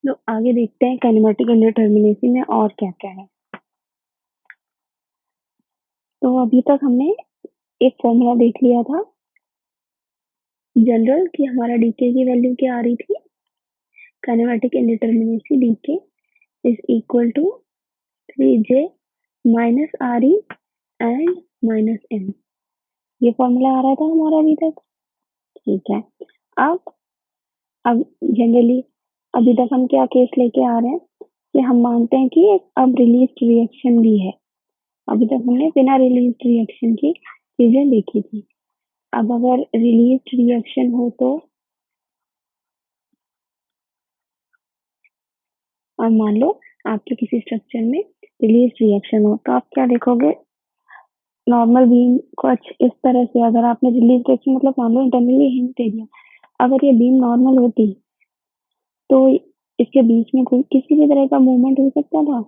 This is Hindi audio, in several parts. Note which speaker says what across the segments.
Speaker 1: तो आगे देखते हैं काइनेमेटिक इंडिटरमिनेसी में और क्या-क्या है। तो अभी तक हमने एक फॉर्मूला देख लिया था जनरल कि हमारा डीके की वैल्यू क्या आ रही थी, kinematic indeterminacy DK is equal to 3j minus RE and minus M। ये फॉर्मूला आ रहा था हमारा अभी तक, ठीक है। अब जनरली अभी तक हम क्या केस लेके आ रहे हैं कि हम मानते हैं कि अब रिलीज रिएक्शन भी है। अभी तक हमने बिना रिलीज रिएक्शन की चीजें देखी थी। अब अगर रिलीज रिएक्शन हो तो और मान लो आपके किसी स्ट्रक्चर में रिलीज रिएक्शन हो तो आप क्या देखोगे, नॉर्मल बीम कुछ इस तरह से, अगर आपने रिलीज रिएक्शन मतलब मान लो इंटरनली हिंट दे दिया, अगर ये बीम नॉर्मल होती तो इसके बीच में कोई किसी भी तरह का मूवमेंट हो सकता था,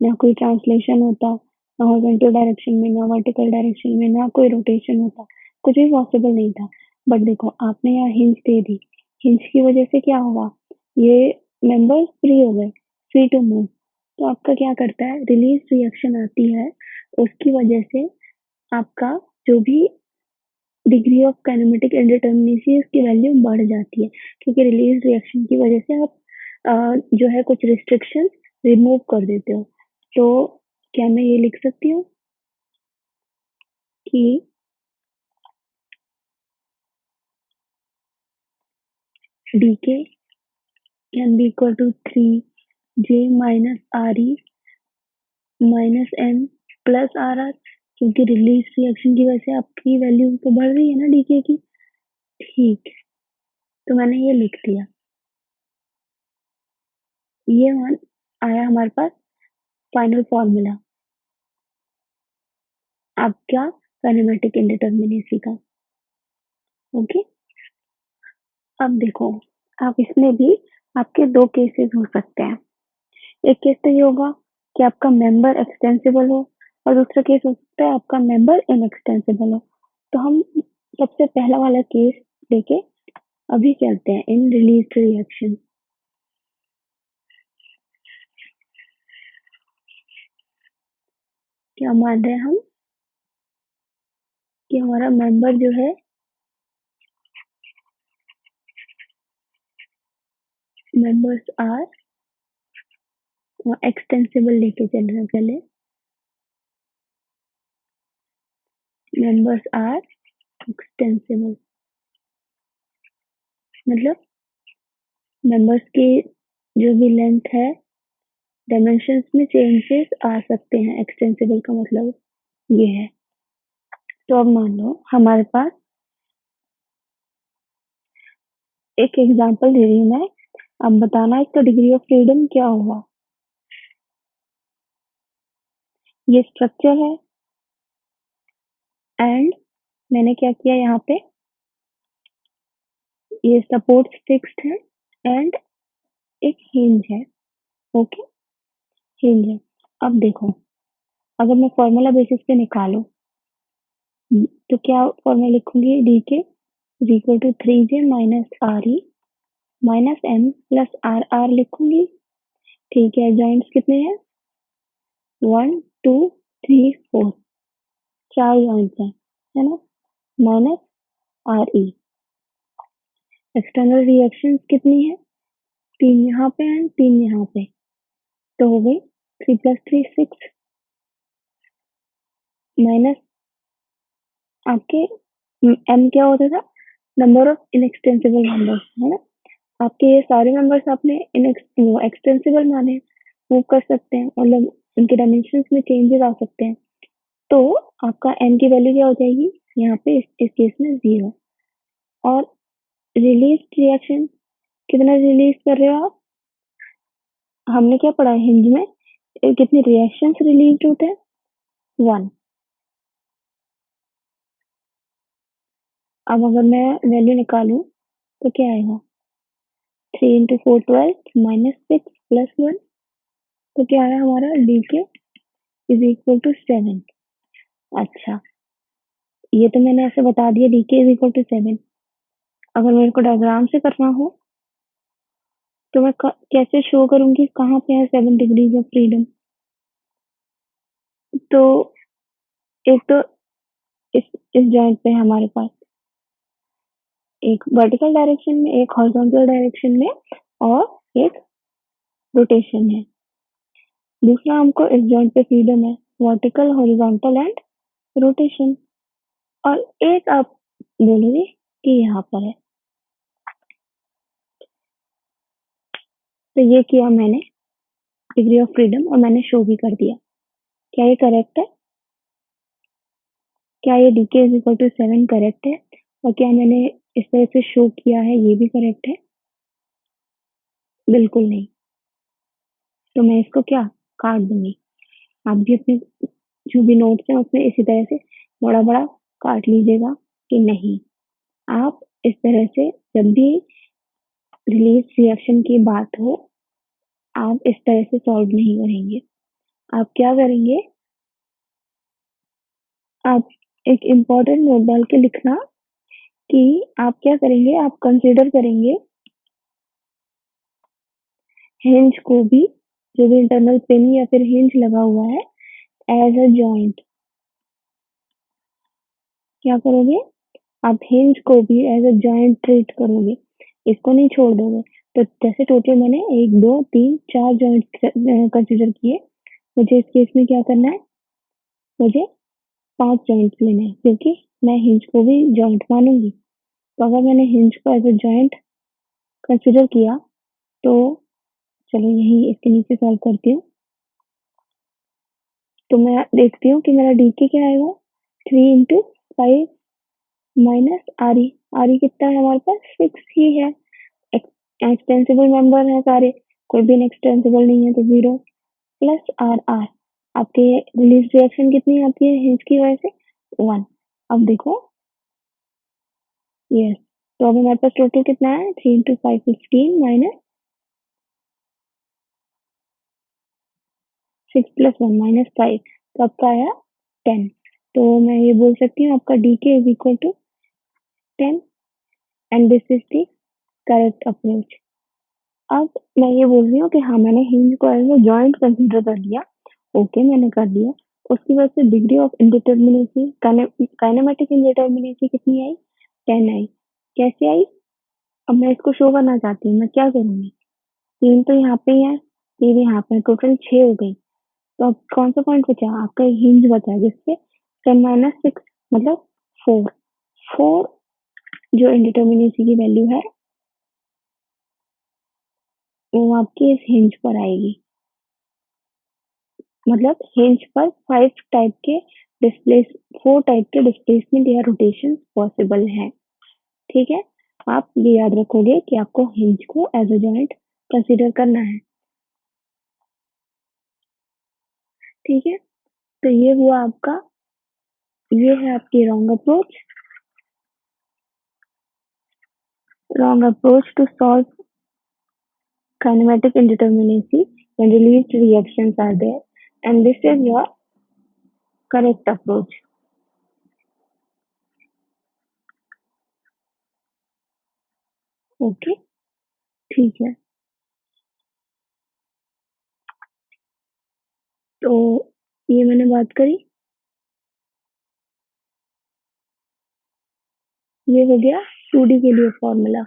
Speaker 1: ना कोई ट्रांसलेशन होता, ना हॉरिजॉन्टल डायरेक्शन में, ना वर्टिकल डायरेक्शन में, ना कोई रोटेशन होता, कुछ भी पॉसिबल नहीं था। बट देखो आपने यहाँ हिंज दे दी, हिंज की वजह से क्या हुआ, ये मेंबर्स फ्री हो गए, फ्री टू मूव। तो आपका क्या करता है, रिलीज रिएक्शन आती है, उसकी वजह से आपका जो भी डिग्री ऑफ काइनेमेटिक इंडिटरमिनेसी इसकी वैल्यू बढ़ जाती है, क्योंकि रिलीज रिएक्शन की वजह से आप जो है कुछ रिस्ट्रिक्शन रिमूव कर देते हो। तो क्या मैं ये लिख सकती हूँ कि dk can be equal to 3j minus RE minus M plus RR, क्योंकि रिलीज रिएक्शन की वजह से आपकी वैल्यू तो बढ़ रही है ना dk की। ठीक, तो मैंने ये लिख दिया, ये मान आया हमारे पास फाइनल फॉर्मूला आपका काइनेमेटिक इंडिटरमिनेसी का। ओके, अब देखो, आप इसमें भी आपके दो केसेस हो सकते हैं। एक केस तो ये होगा कि आपका मेंबर एक्सटेंसिबल हो, और दूसरा केस हो सकता है आपका मेंबर इनएक्सटेंसिबल हो। तो हम सबसे पहला वाला केस लेके अभी चलते हैं, इन रिलीज रिएक्शन। क्या मान रहे हैं हम कि हमारा मेंबर जो है मेंबर्स आर एक्सटेंसिबल लेके चल रहे हैं, चले मेंबर्स आर एक्सटेंसिबल, मतलब मेंबर्स की जो भी लेंथ है डायमेंशंस में चेंजेस आ सकते हैं, एक्सटेंसिबल का मतलब ये है। तो अब मान लो हमारे पास एक एग्जांपल दे रही हूँ मैं, अब बताना इसका डिग्री ऑफ फ्रीडम क्या होगा। ये स्ट्रक्चर है एंड मैंने क्या किया यहाँ पे, ये सपोर्ट फिक्स्ड है एंड एक हिंज है। ओके, हिंज है। अब देखो, अगर मैं फॉर्मूला बेसिस पे निकालूं तो क्या फॉर्मूला लिखूंगी, D K is equal to 3j minus RE minus M plus RR लिखूंगी। ठीक है, जॉइंट्स कितने हैं, 1 2 3 4, 4 जॉइंट्स हैं, है ना, माइनस RE। एक्सटर्नल रिएक्शन कितनी है, 3 यहाँ पे एंड 3 यहाँ पे, तो हो गई 3 + 3 6 माइनस आपके M क्या होता था, नंबर ऑफ इनएक्सटेंसिबल मेंबर्स, है ना। आपके ये सारे मेंबर्स आपने एक्सटेंसिबल माने, मूव कर सकते हैं, मतलब उनके डायमेंशंस में चेंजेस आ सकते हैं। तो आपका M की वैल्यू क्या हो जाएगी यहाँ पे, इस केस में 0। और रिलीज रिएक्शन कितना रिलीज कर रहे हो आप, हमने क्या पढ़ा है हिंज में, कितने रिएक्शंस रिलीज होते हैं, 1। अब अगर मैं वैल्यू निकालूं तो क्या आएगा, 3 × 4 12 माइनस 6 प्लस 1, तो क्या आया हमारा, D K is equal to 7। अच्छा, ये तो मैंने ऐसे बता दिया, D K is equal to 7। अगर मेरे को डायग्राम से करना हो तो मैं कैसे शो करूंगी कहाँ पे है 7 डिग्रीज ऑफ फ्रीडम? तो एक तो इस जॉइंट पे है हमारे पास, एक वर्टिकल डायरेक्शन में, एक हॉरिजॉन्टल डायरेक्शन में और एक रोटेशन है। दूसरा हमको इस जॉइंट पे फ्रीडम है, वर्टिकल, हॉरिजॉन्टल एंड रोटेशन। और एक आप बोलोगे कि यहाँ पर है। तो ये किया मैंने डिग्री ऑफ फ्रीडम और मैंने शो भी कर दिया। क्या ये करेक्ट है? क्या ये D K is equal to 7 correct है? और क्या मैंने इस तरह से शो किया है ये भी करेक्ट है? बिल्कुल नहीं। तो मैं इसको क्या काट दूंगी। आप भी अपने जो भी नोट्स हैं उसमें इसी तरह से बड़ा बड़ा काट लीजिएगा कि नहीं, आप इस तरह से जब भी रिलीज रिएक्शन की बात हो आप इस तरह से सॉल्व नहीं करेंगे। आप क्या करेंगे, आप एक इम्पोर्टेंट नोट डाल के लिखना कि आप क्या करेंगे, आप कंसिडर करेंगे हिंज को भी, जो भी इंटरनल पिन या फिर हिंज लगा हुआ है, एज अ जॉइंट। क्या करोगे, आप हिंज को भी एज अ जॉइंट ट्रीट करोगे, इसको नहीं छोड़ दोगे। तो जैसे टोटल मैंने 1 2 3 4 जॉइंट कंसिडर किए, मुझे इस केस में क्या करना है, मुझे 5 जॉइंट लेने हैं क्योंकि मैं हिंज को भी जॉइंट मानूंगी। तो अगर मैंने हिंज को एज अ जॉइंट कंसिडर किया तो चलो यही इसके नीचे सॉल्व करती हूँ। तो मैं देखती हूँ कि मेरा डी के क्या आएगा, 3 × 5 माइनस आर ई कितना है हमारे पास, 6 ही है। एक्सटेंसिबल मेंबर है सारे, कोई भी इनएक्सटेंसिबल नहीं है, तो 0 प्लस आर आर। आपके रिलीज रिएक्शन कितनी आती है हिंज की वजह से, 1। अब देखो, यस, तो अब हमारे पास टोटल कितना है, 3 × 5 15 माइनस 6 + 1 - 5, तो आपका आया 10। तो मैं ये बोल सकती हूँ आपका D K is equal to 10 and this is the correct approach. अब मैं ये बोल रही हूँ कि हाँ मैंने हिंज को एज अ जॉइंट कंसिडर कर लिया, ओके मैंने कर लिया। उसकी वजह से degree of indeterminacy, kinematic indeterminacy कितनी आई, 10 आई। कैसे आई, अब मैं इसको शो करना चाहती हूँ, मैं क्या करूंगी, 3 तो यहाँ पे ही है, 3 यहाँ पे, टोटल 6 हो गई। तो अब कौन सा पॉइंट बचा, आपका हिंज बचा जिससे 10 - 6 मतलब 4। 4 जो इंडिटर्मिनेसी की वैल्यू है वो आपकी इस हिंज पर आएगी। मतलब हिंज पर 5 टाइप के डिस्प्लेस 4 टाइप के डिस्प्लेसमेंट या रोटेशन पॉसिबल है। ठीक है, आप ये याद रखोगे कि आपको हिंज को एज अ जॉइंट कंसीडर करना है। ठीक है, तो ये हुआ आपका, ये है आपकी wrong approach to solve kinematic indeterminacy when released reactions are there, and this is your correct approach. Okay, ठीक है। तो ये मैंने बात करी, ये हो गया 2D के लिए फॉर्मूला।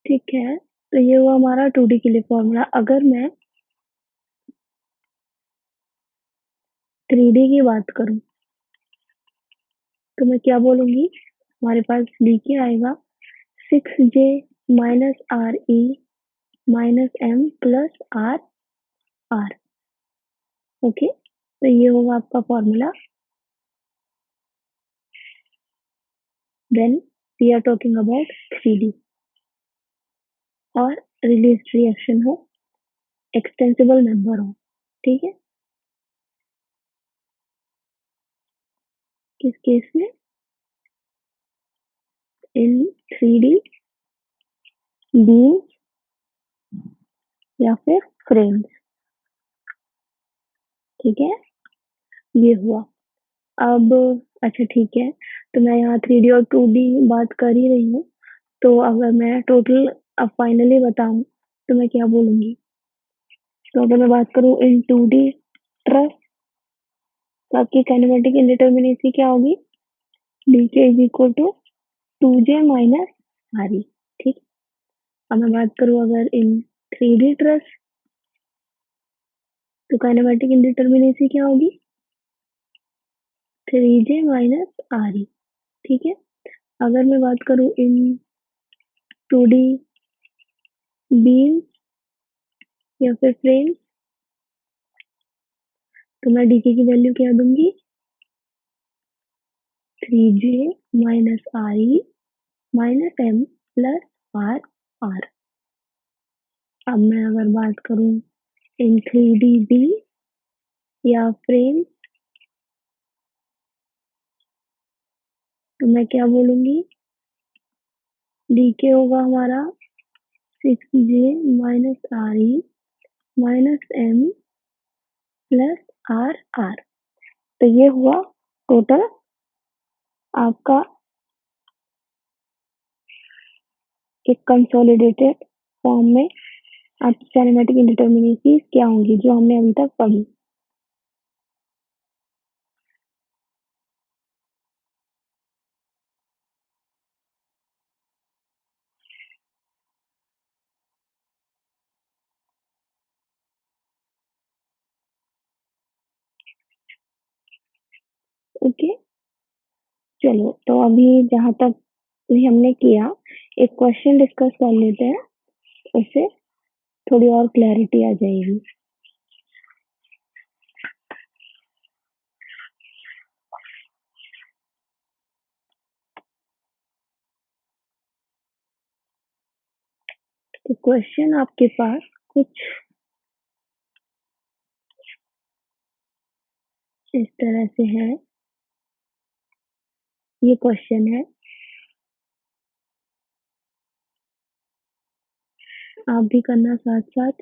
Speaker 1: ठीक है, तो ये हुआ हमारा 2D के लिए फॉर्मूला। अगर मैं 3D की बात करूं तो मैं क्या बोलूंगी, हमारे पास डी के आएगा 6J - RE - M + RR। Okay, तो ये होगा आपका formula. Then we are talking about 3D और रिलीज रिएक्शन हो एक्सटेंसिबल मेंबर हो, ठीक है। किस केस में? इन 3D बीम्स या फिर फ्रेम्स, ठीक है, ये हुआ। अब अच्छा ठीक है, तो मैं यहाँ 3D और 2D बात कर ही रही हूँ, तो अगर मैं टोटल अब फाइनली बताऊँ तो मैं क्या बोलूँगी? तो अगर मैं बात करूँ इन 2D ट्रस, तो आपकी काइनेमेटिक इंडिटरमिनेसी क्या होगी? dk is equal to 2j minus R E, ठीक। अब मैं बात करूँ अगर इन 3D ट्रस, तो काइनेमेटिक इंडिटरमिनेसी क्या होगी? 3j माइनस आर ई, ठीक है। अगर मैं बात करूँ इन 2D बीम या फिर फ्रेम, तो मैं डीके की वैल्यू क्या दूंगी? 3j minus R E minus M plus R R. अब मैं अगर बात करूँ इन 3D बी या फ्रेम, तो मैं क्या बोलूंगी? डीके होगा हमारा 6j minus R E minus M plus R R. तो ये हुआ टोटल आपका एक कंसोलिडेटेड फॉर्म में आपकी काइनेमेटिक इंडिटरमिनेसीज क्या होंगी जो हमने अभी तक पढ़ी। ओके, चलो तो अभी जहाँ तक भी हमने किया, एक क्वेश्चन डिस्कस कर लेते हैं, उससे थोड़ी और क्लैरिटी आ जाएगी। तो क्वेश्चन आपके पास कुछ इस तरह से है, ये क्वेश्चन है, आप भी करना साथ साथ।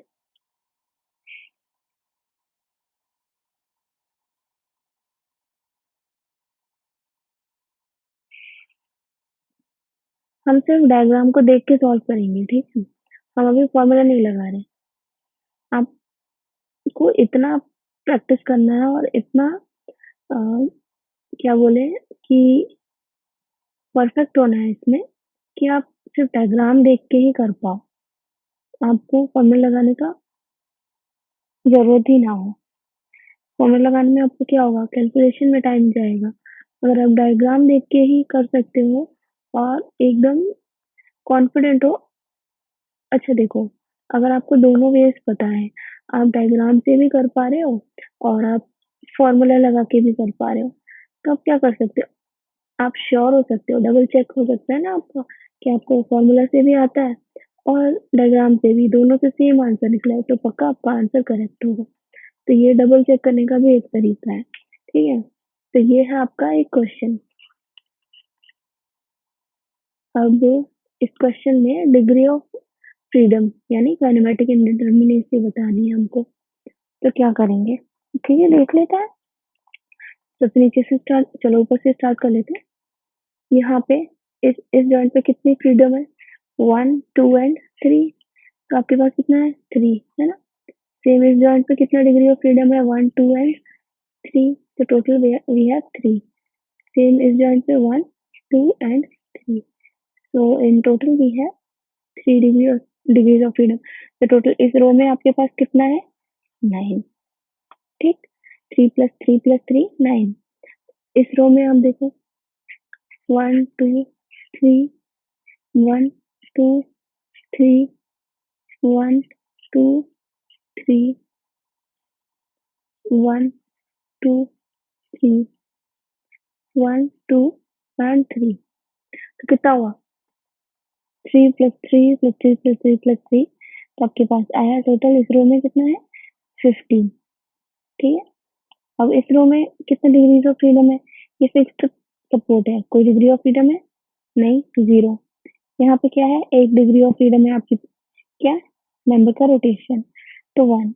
Speaker 1: हम सिर्फ डायग्राम को देख के सॉल्व करेंगे, ठीक है, हम अभी फॉर्मूला नहीं लगा रहे। आपको इतना प्रैक्टिस करना है और इतना अ, क्या बोले कि परफेक्ट होना है इसमें कि आप सिर्फ डायग्राम देख के ही कर पाओ, आपको फॉर्मूला लगाने का जरूरत ही ना हो। फॉर्मूला लगाने में आपको क्या होगा? कैलकुलेशन में टाइम जाएगा। अगर आप डायग्राम देख के ही कर सकते हो और एकदम कॉन्फिडेंट हो, अच्छा देखो, अगर आपको दोनों वेज पता है, आप डायग्राम से भी कर पा रहे हो और आप फॉर्मूला लगा के भी कर पा रहे हो, तो आप क्या कर सकते हो? आप श्योर हो सकते हो, डबल चेक हो सकता है ना आपका कि आपको फॉर्मूला से भी आता है और डायग्राम से भी, दोनों से सेम आंसर निकला है तो पक्का आपका आंसर करेक्ट होगा। तो ये डबल चेक करने का भी एक तरीका है, ठीक है। तो ये है आपका एक क्वेश्चन। अब इस क्वेश्चन में डिग्री ऑफ फ्रीडम यानी काइनेमेटिक इंडिटरमिनेसी बतानी है हमको, तो क्या करेंगे? ठीक है, देख लेते हैं। सबसे नीचे से स्टार्ट, चलो ऊपर से स्टार्ट कर लेते हैं। यहाँ पे इस जॉइंट पे कितनी फ्रीडम है? 1 2 एंड 3। तो आपके पास कितना है? 3, है ना। सेम इस जॉइंट पे कितना डिग्री ऑफ फ्रीडम है? 1 2 एंड 3। तो टोटल वी हैव 3। सेम इस जॉइंट पे 1 2 and 3। So in total we have 3 degrees of freedom. तो टोटल इस रो में आपके पास कितना है? 9, ठीक। 3 प्लस 3 प्लस 3 9। इस रो में आप देखो 1 2 3 1 2 3 1 2 3 1 2 3 1 2 एंड 3। तो कितना हुआ? 3 प्लस 3 प्लस 3 प्लस 3 प्लस 3, तो आपके पास आया टोटल इस रो में कितना है 15। ठीक है, अब इस रो में कितने डिग्रीज ऑफ फ्रीडम है, ये फिक्स्ड सपोर्ट है, कोई डिग्री ऑफ फ्रीडम है नहीं, जीरो। यहाँ पे क्या है, एक डिग्री ऑफ फ्रीडम है आपकी, क्या, मेंबर का रोटेशन, तो 1।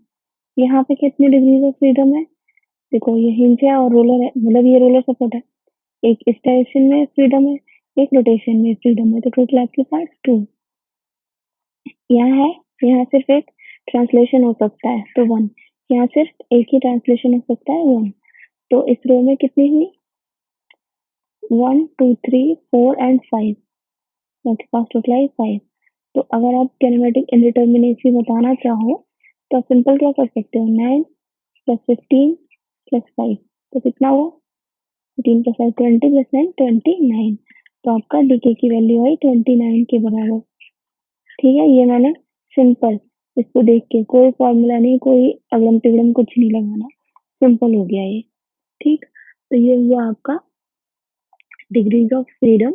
Speaker 1: यहाँ पे कितनी डिग्रीज ऑफ फ्रीडम है, देखो ये हिंज है और रोलर है, मतलब ये रोलर सपोर्ट है, एक इस डायरेक्शन में फ्रीडम है, एक रोटेशन में फ्रीडम है, तो टोटल आपके पास 2। यहाँ है, यहाँ सिर्फ एक ट्रांसलेशन हो सकता है तो 1, यहाँ सिर्फ एक ही ट्रांसलेशन हो सकता है 1, तो इस रो में कितनी हुई 1 2 3 4 एंड 5, आपके पास टोटल है 5। तो अगर आप किनेमेटिक इंडिटर्मिनेसी बताना चाहो तो आप सिंपल क्या कर सकते हो, 9 प्लस 15 प्लस 5, तो कितना हुआ 15 प्लस 5 20 प्लस 9 29, तो आपका डीके की वैल्यू आई 29 के बराबर। ठीक है, ये मैंने सिंपल इसको देख के, कोई फॉर्मूला नहीं, कोई अगड़म तिगड़म कुछ नहीं लगाना, सिंपल हो गया ये। ठीक, तो ये हुआ आपका डिग्रीज ऑफ फ्रीडम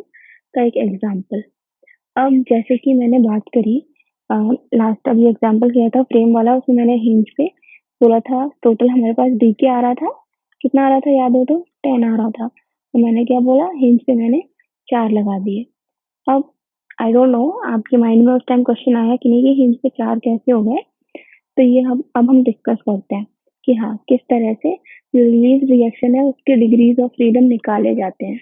Speaker 1: का एक एग्जाम्पल। अब जैसे कि मैंने बात करी, लास्ट अभी एग्जाम्पल किया था फ्रेम वाला, उसमें मैंने हिंज पे बोला था टोटल हमारे पास डी के आ रहा था, कितना आ रहा था याद हो तो 10 आ रहा था, तो मैंने क्या बोला, हिंज पे मैंने 4 लगा दिए। अब आई डोंट नो आपके माइंड में उस टाइम क्वेश्चन आया कि नहीं कि हिंज पे 4 कैसे हो गए, तो ये हम अब हम डिस्कस करते हैं कि हाँ किस तरह से जो रिलीज रिएक्शन है उसके डिग्रीज ऑफ फ्रीडम निकाले जाते हैं।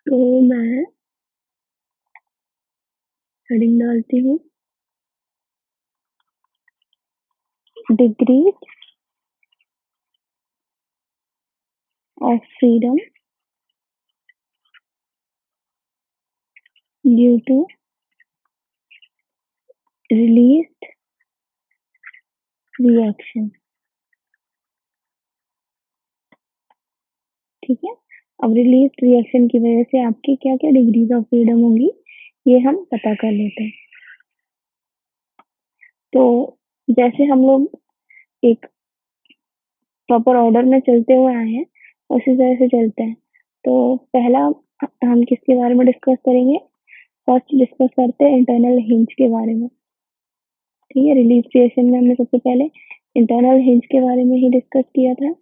Speaker 1: तो मैं हेडिंग डालती हूँ, degrees of freedom due to release reaction. ठीक है, अब रिलीज रिएक्शन की वजह से आपकी क्या क्या डिग्रीज ऑफ फ्रीडम होंगी ये हम पता कर लेते हैं। तो जैसे हम लोग एक प्रॉपर ऑर्डर में चलते हुए आए हैं उसी तरह से चलते हैं। तो पहला हम किसके बारे में डिस्कस करेंगे, फर्स्ट डिस्कस करते हैं इंटरनल हिंज के बारे में। ठीक है, रिलीज रिएक्शन में हमने सबसे पहले इंटरनल हिंज के बारे में ही डिस्कस किया था।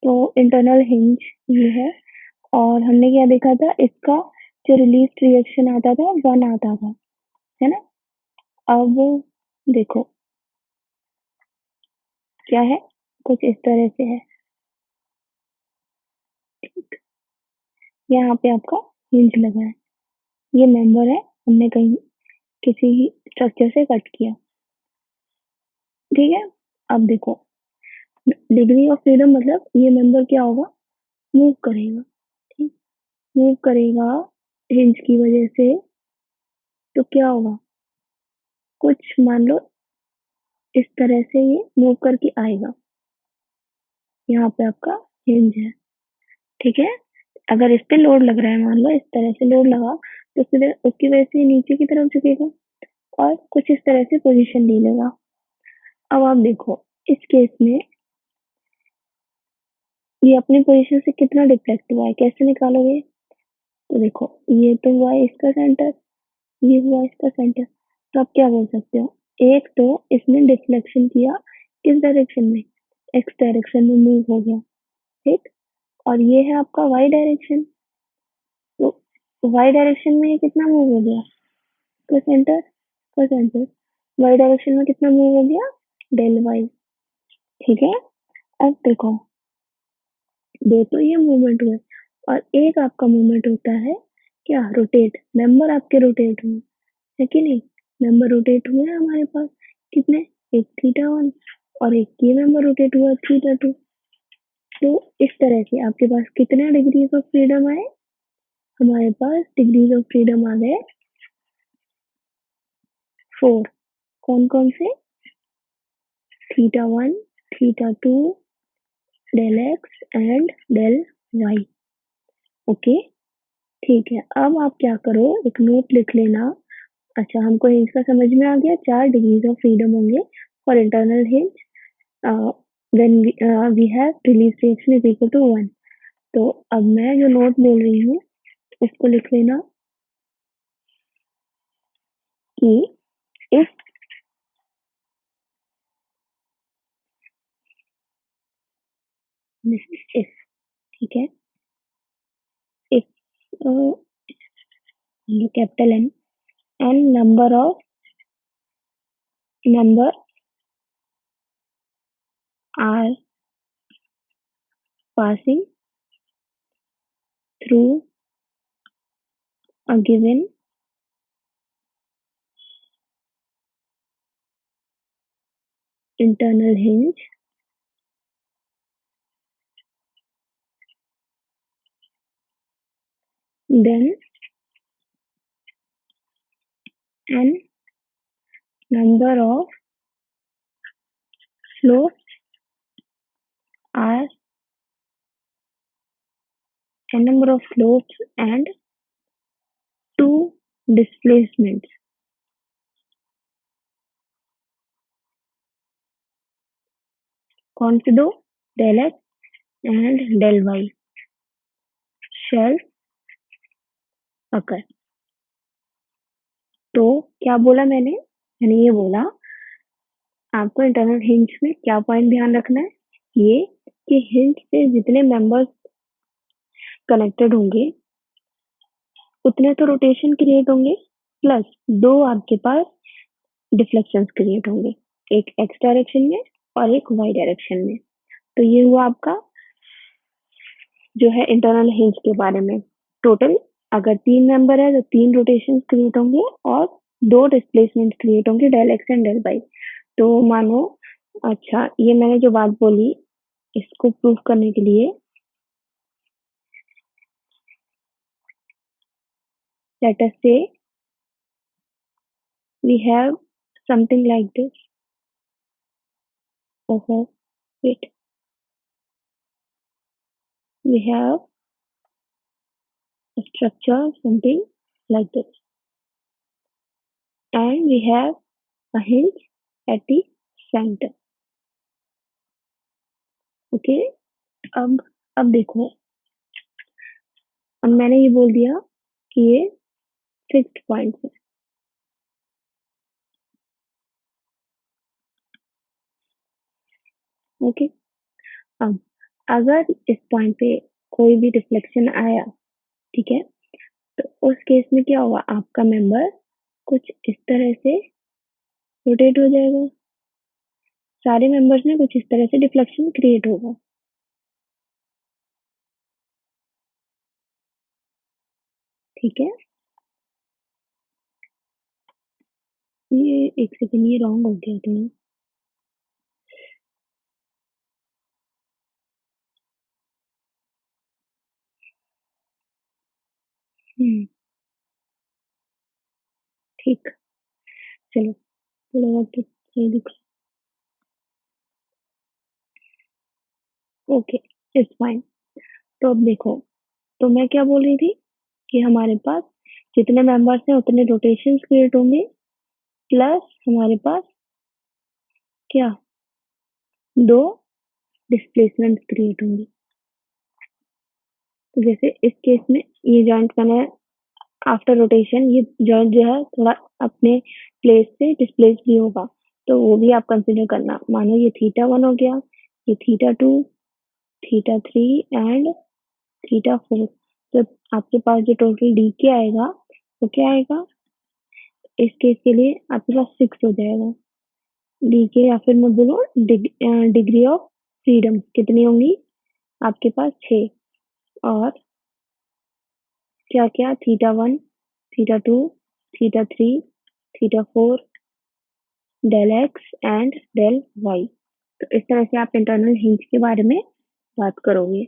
Speaker 1: तो इंटरनल हिंज ये है, और हमने क्या देखा था, इसका जो रिलीज रिएक्शन आता था 1 आता था, है ना। अब देखो क्या है, कुछ इस तरह से है। ठीक, यहाँ पे आपका हिंज लगा है, ये मेंबर है, हमने कहीं किसी स्ट्रक्चर से कट किया। ठीक है, अब देखो डिग्री ऑफ फ्रीडम मतलब ये मेंबर क्या होगा, मूव करेगा। ठीक, मूव करेगा हिंज की वजह से, तो क्या होगा, कुछ मान लो इस तरह से ये मूव करके आएगा, यहाँ पे आपका हिंज है। ठीक है, अगर इस पे लोड लग रहा है, मान लो इस तरह से लोड लगा, तो फिर उसकी वजह से नीचे की तरफ झुकेगा और कुछ इस तरह से पोजीशन ले लेगा। अब आप देखो इस केस में ये अपनी पोजीशन से कितना डिफ्लेक्ट हुआ है, कैसे निकालोगे, तो देखो ये तो हुआ है इसका सेंटर, ये हुआ इसका सेंटर, तो आप क्या बोल सकते हो, एक तो इसने डिफ्लेक्शन किया किस डायरेक्शन में, एक्स डायरेक्शन में मूव हो गया। ठीक, और ये है आपका वाई डायरेक्शन, तो वाई डायरेक्शन में ये कितना मूव हो गया, का सेंटर, का सेंटर, वाई डायरेक्शन में कितना मूव हो गया, डेल वाई। ठीक है, अब देखो दो तो ये मूवमेंट हुए और एक आपका मूवमेंट होता है क्या, रोटेट, मेंबर आपके रोटेट हुए, है कि नहीं, मेंबर रोटेट हुए हैं हमारे पास, कितने, एक थीटा 1 और एक ये मेंबर रोटेट हुआ थीटा 2। तो इस तरह से आपके पास कितने डिग्रीज ऑफ फ्रीडम आए, हमारे पास डिग्रीज ऑफ फ्रीडम आ गए 4। कौन कौन से, theta 1, theta 2, del X and del Y. Okay, ठीक है, अब आप क्या करो, एक नोट लिख लेना, अच्छा, हमको हिंज का समझ में आ गया, 4 डिग्रीज ऑफ फ्रीडम होंगे for internal hinge. Then we have release reaction is equal to 1। तो अब मैं जो नोट बोल रही हूँ उसको लिख लेना कि इफ इफ ठीक है, if capital N N number are passing through a given internal hinge, then n number of slopes are n number of slopes and two displacements. कौन से दो? del x and del y shall occur. तो क्या बोला मैंने ये बोला आपको इंटरनल हिंज में क्या पॉइंट ध्यान रखना है, ये कि हिंज से जितने मेंबर्स कनेक्टेड होंगे उतने तो रोटेशन क्रिएट होंगे, प्लस दो आपके पास डिफ्लेक्शंस क्रिएट होंगे, एक एक्स डायरेक्शन में और एक वाई डायरेक्शन में। तो ये हुआ आपका जो है इंटरनल हिंज के बारे में। टोटल अगर 3 मेंबर है तो 3 रोटेशंस क्रिएट होंगे और 2 डिस्प्लेसमेंट क्रिएट होंगे, del X and del Y. तो मानो अच्छा ये मैंने जो बात बोली इसको प्रूव करने के लिए let us say we have something like this. Oh, wait. We have a structure something like this, and we have a hinge at the center. Okay. अब देखो, अब मैंने ये बोल दिया कि ये फिक्स्ड पॉइंट है। ओके, अब अगर इस पॉइंट पे कोई भी रिफ्लेक्शन आया, ठीक है, तो उस केस में क्या होगा, आपका मेंबर कुछ इस तरह से रोटेट हो जाएगा, सारे मेंबर्स में कुछ इस तरह से डिफ्लेक्शन क्रिएट होगा। ठीक है, ये एक सेकंड, ये रॉन्ग हो गया था। ठीक, चलो थोड़ा बहुत तो सही दिख रहा। Okay, it's fine. तो अब देखो, तो मैं क्या बोल रही थी कि हमारे पास जितने मेंबर्स हैं उतने रोटेशंस क्रिएट होंगे, प्लस हमारे पास क्या, दो डिस्प्लेसमेंट क्रिएट होंगे। तो जैसे इस केस में ये जॉइंट मैंने आफ्टर रोटेशन ये जॉइंट जो है थोड़ा अपने प्लेस से डिस्प्लेस भी होगा, तो वो भी आप कंसिडर करना। मानो ये थीटा 1 हो गया, ये थीटा 2, थीटा 3 एंड थीटा 4। तो आपके पास जो टोटल डी के आएगा वो क्या आएगा, इस केस के लिए आपके पास 6 हो जाएगा डी के, या फिर मैं बोलूँ डिग्री ऑफ फ्रीडम कितनी होंगी आपके पास, 6। और क्या क्या, theta 1, theta 2, theta 3, theta 4, del X and del Y. तो इस तरह से आप इंटरनल हिंज के बारे में बात करोगे।